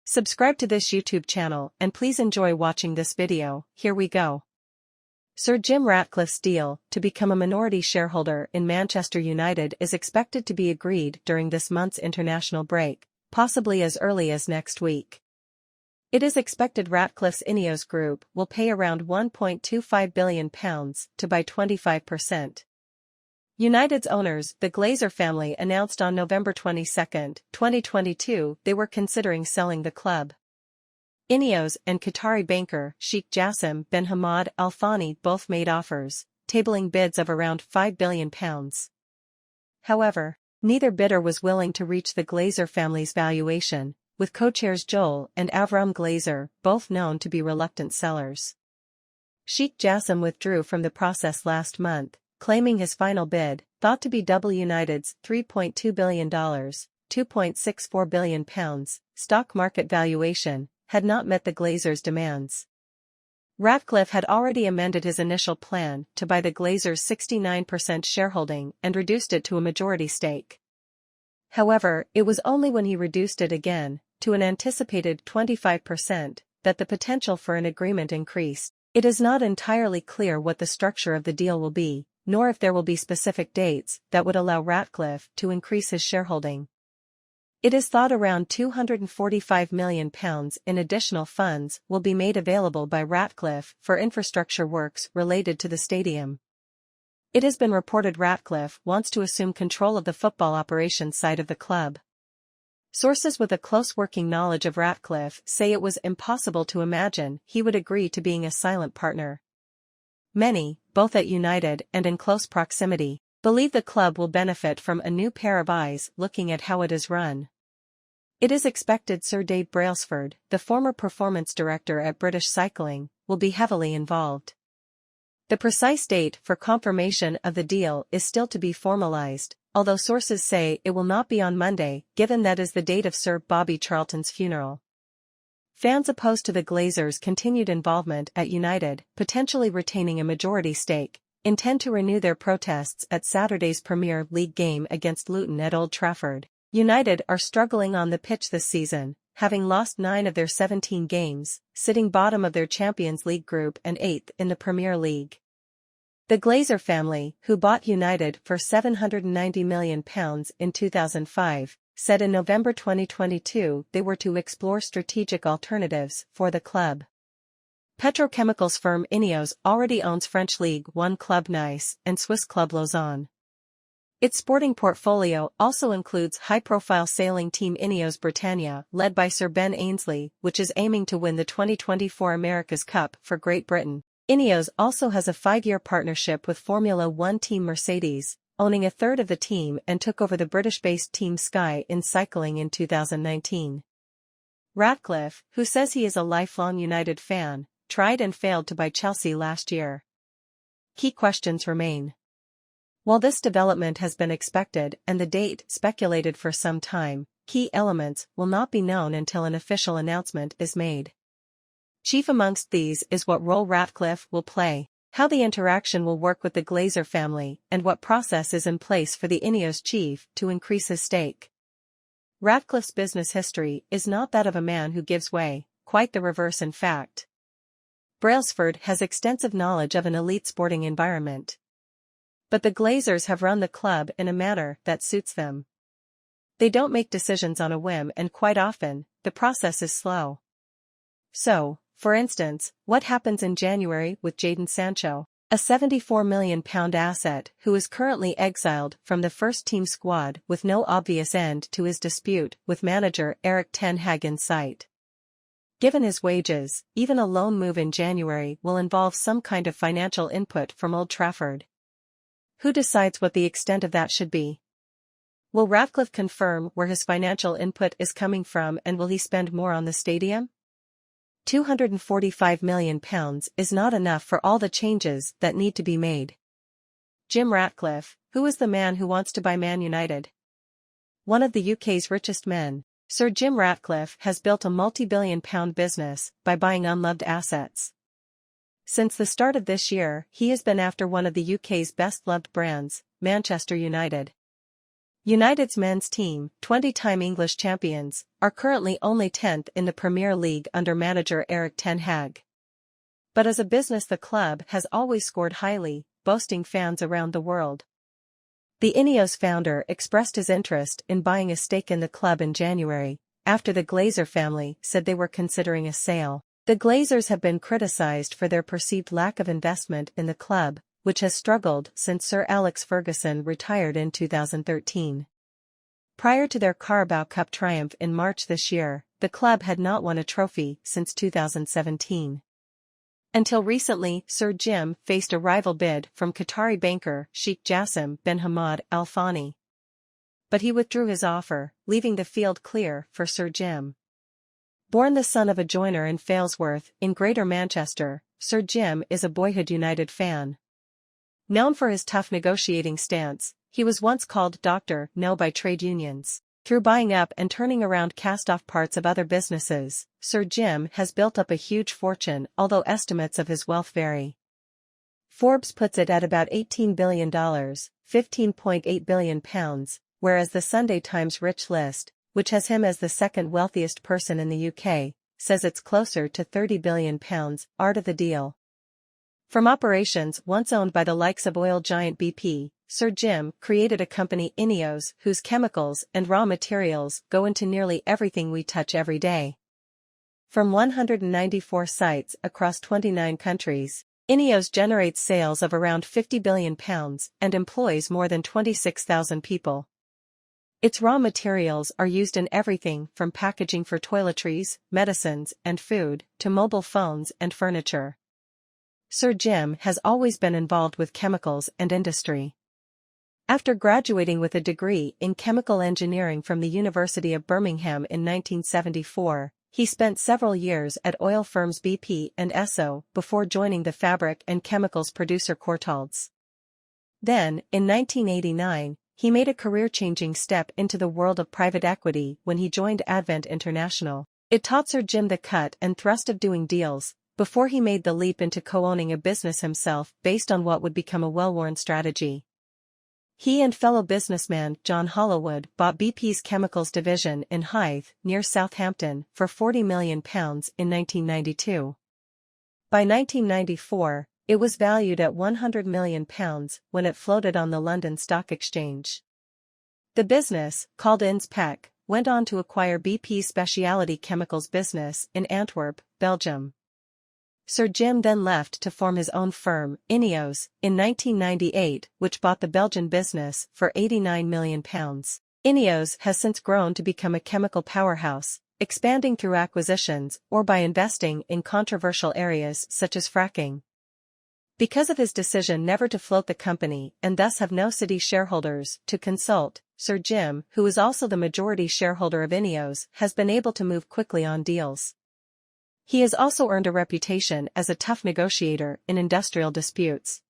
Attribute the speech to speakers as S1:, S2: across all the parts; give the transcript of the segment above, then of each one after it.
S1: Subscribe to this YouTube channel and please enjoy watching this video. Here we go. Sir Jim Ratcliffe's deal to become a minority shareholder in Manchester United is expected to be agreed during this month's international break, possibly as early as next week. It is expected Ratcliffe's Ineos group will pay around £1.25 billion to buy 25%. United's owners, the Glazer family, announced on November 22, 2022, they were considering selling the club. Ineos and Qatari banker Sheikh Jassim bin Hamad Al Thani both made offers, tabling bids of around £5 billion. However, neither bidder was willing to reach the Glazer family's valuation, with co-chairs Joel and Avram Glazer, both known to be reluctant sellers. Sheikh Jassim withdrew from the process last month, claiming his final bid, thought to be double United's $3.2 billion, £2.64 billion, stock market valuation, had not met the Glazers' demands. Ratcliffe had already amended his initial plan to buy the Glazers' 69% shareholding and reduced it to a majority stake. However, it was only when he reduced it again, to an anticipated 25%, that the potential for an agreement increased. It is not entirely clear what the structure of the deal will be, nor if there will be specific dates that would allow Ratcliffe to increase his shareholding. It is thought around £245 million in additional funds will be made available by Ratcliffe for infrastructure works related to the stadium. It has been reported Ratcliffe wants to assume control of the football operations side of the club. Sources with a close working knowledge of Ratcliffe say it was impossible to imagine he would agree to being a silent partner. Many, both at United and in close proximity, believe the club will benefit from a new pair of eyes looking at how it is run. It is expected Sir Dave Brailsford, the former performance director at British Cycling, will be heavily involved. The precise date for confirmation of the deal is still to be formalized, although sources say it will not be on Monday, given that is the date of Sir Bobby Charlton's funeral. Fans opposed to the Glazers' continued involvement at United, potentially retaining a majority stake, intend to renew their protests at Saturday's Premier League game against Luton at Old Trafford. United are struggling on the pitch this season, having lost 9 of their 17 games, sitting bottom of their Champions League group and 8th in the Premier League. The Glazer family, who bought United for £790 million in 2005, said in November 2022 they were to explore strategic alternatives for the club. Petrochemicals firm Ineos already owns French League One club Nice and Swiss club Lausanne. Its sporting portfolio also includes high-profile sailing team Ineos Britannia, led by Sir Ben Ainslie, which is aiming to win the 2024 America's Cup for Great Britain. Ineos also has a 5-year partnership with Formula One team Mercedes, owning a third of the team, and took over the British-based team Sky in cycling in 2019. Ratcliffe, who says he is a lifelong United fan, tried and failed to buy Chelsea last year. Key questions remain. While this development has been expected and the date speculated for some time, key elements will not be known until an official announcement is made. Chief amongst these is what role Ratcliffe will play, how the interaction will work with the Glazer family, and what process is in place for the Ineos chief to increase his stake. Ratcliffe's business history is not that of a man who gives way, quite the reverse in fact. Brailsford has extensive knowledge of an elite sporting environment. But the Glazers have run the club in a manner that suits them. They don't make decisions on a whim, and quite often, the process is slow. So, for instance, what happens in January with Jadon Sancho, a £74 million asset who is currently exiled from the first-team squad with no obvious end to his dispute with manager Erik Ten Hag in sight. Given his wages, even a loan move in January will involve some kind of financial input from Old Trafford. Who decides what the extent of that should be? Will Ratcliffe confirm where his financial input is coming from, and will he spend more on the stadium? £245 million is not enough for all the changes that need to be made. Jim Ratcliffe, who is the man who wants to buy Man United? One of the UK's richest men, Sir Jim Ratcliffe has built a multi-billion-pound business by buying unloved assets. Since the start of this year, he has been after one of the UK's best-loved brands, Manchester United. United's men's team, 20-time English champions, are currently only 10th in the Premier League under manager Erik ten Hag. But as a business the club has always scored highly, boasting fans around the world. The Ineos founder expressed his interest in buying a stake in the club in January, after the Glazer family said they were considering a sale. The Glazers have been criticized for their perceived lack of investment in the club, which has struggled since Sir Alex Ferguson retired in 2013. Prior to their Carabao Cup triumph in March this year, the club had not won a trophy since 2017. Until recently, Sir Jim faced a rival bid from Qatari banker Sheikh Jassim bin Hamad Al Thani. But he withdrew his offer, leaving the field clear for Sir Jim. Born the son of a joiner in Failsworth, in Greater Manchester, Sir Jim is a boyhood United fan. Known for his tough negotiating stance, he was once called Dr. No by trade unions. Through buying up and turning around cast-off parts of other businesses, Sir Jim has built up a huge fortune, although estimates of his wealth vary. Forbes puts it at about $18 billion, £15.8 billion, whereas the Sunday Times Rich List, which has him as the second wealthiest person in the UK, says it's closer to £30 billion. Art of the deal. From operations once owned by the likes of oil giant BP, Sir Jim created a company Ineos whose chemicals and raw materials go into nearly everything we touch every day. From 194 sites across 29 countries, Ineos generates sales of around £50 billion and employs more than 26,000 people. Its raw materials are used in everything from packaging for toiletries, medicines, and food, to mobile phones and furniture. Sir Jim has always been involved with chemicals and industry. After graduating with a degree in chemical engineering from the University of Birmingham in 1974, he spent several years at oil firms BP and Esso before joining the fabric and chemicals producer Courtaulds. Then, in 1989, he made a career-changing step into the world of private equity when he joined Advent International. It taught Sir Jim the cut and thrust of doing deals, before he made the leap into co-owning a business himself based on what would become a well-worn strategy. He and fellow businessman John Hollowood bought BP's chemicals division in Hythe, near Southampton, for £40 million in 1992. By 1994, it was valued at £100 million when it floated on the London Stock Exchange. The business, called Inspec, went on to acquire BP's specialty chemicals business in Antwerp, Belgium. Sir Jim then left to form his own firm, Ineos, in 1998, which bought the Belgian business for £89 million. Ineos has since grown to become a chemical powerhouse, expanding through acquisitions or by investing in controversial areas such as fracking. Because of his decision never to float the company and thus have no city shareholders to consult, Sir Jim, who is also the majority shareholder of Ineos, has been able to move quickly on deals. He has also earned a reputation as a tough negotiator in industrial disputes.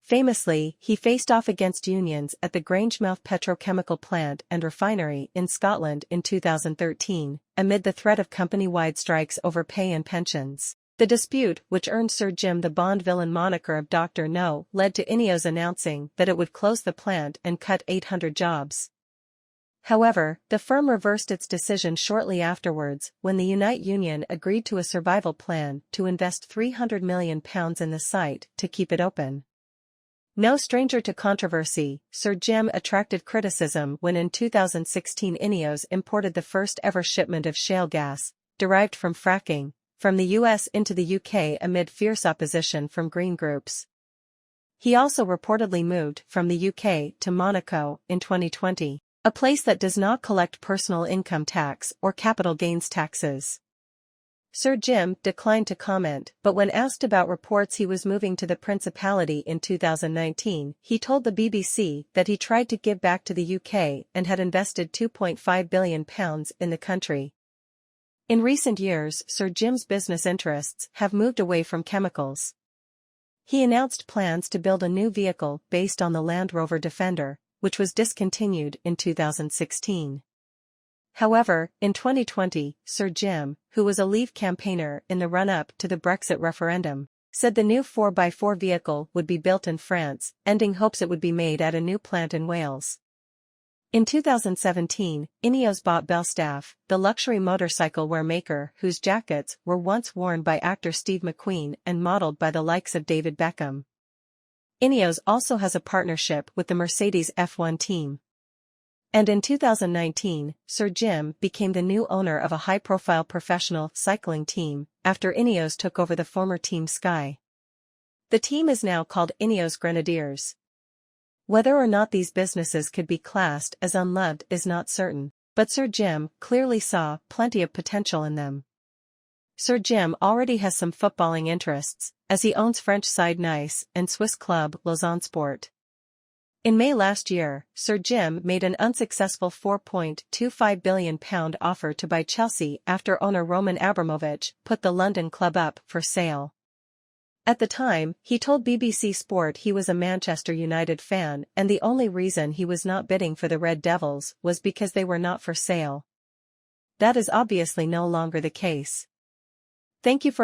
S1: Famously, he faced off against unions at the Grangemouth petrochemical plant and refinery in Scotland in 2013, amid the threat of company-wide strikes over pay and pensions. The dispute, which earned Sir Jim the Bond villain moniker of Dr. No, led to Ineos announcing that it would close the plant and cut 800 jobs. However, the firm reversed its decision shortly afterwards when the Unite Union agreed to a survival plan to invest £300 million in the site to keep it open. No stranger to controversy, Sir Jim attracted criticism when in 2016 Ineos imported the first ever shipment of shale gas, derived from fracking, from the US into the UK amid fierce opposition from green groups. He also reportedly moved from the UK to Monaco in 2020. A place that does not collect personal income tax or capital gains taxes. Sir Jim declined to comment, but when asked about reports he was moving to the Principality in 2019, he told the BBC that he tried to give back to the UK and had invested £2.5 billion in the country. In recent years, Sir Jim's business interests have moved away from chemicals. He announced plans to build a new vehicle based on the Land Rover Defender, which was discontinued in 2016. However, in 2020, Sir Jim, who was a Leave campaigner in the run-up to the Brexit referendum, said the new 4x4 vehicle would be built in France, ending hopes it would be made at a new plant in Wales. In 2017, Ineos bought Brailsford, the luxury motorcycle wear maker whose jackets were once worn by actor Steve McQueen and modeled by the likes of David Beckham. Ineos also has a partnership with the Mercedes F1 team. And in 2019, Sir Jim became the new owner of a high-profile professional cycling team, after Ineos took over the former Team Sky. The team is now called Ineos Grenadiers. Whether or not these businesses could be classed as unloved is not certain, but Sir Jim clearly saw plenty of potential in them. Sir Jim already has some footballing interests, as he owns French side Nice and Swiss club Lausanne Sport. In May last year, Sir Jim made an unsuccessful £4.25 billion offer to buy Chelsea after owner Roman Abramovich put the London club up for sale. At the time, he told BBC Sport he was a Manchester United fan and the only reason he was not bidding for the Red Devils was because they were not for sale. That is obviously no longer the case. Thank you for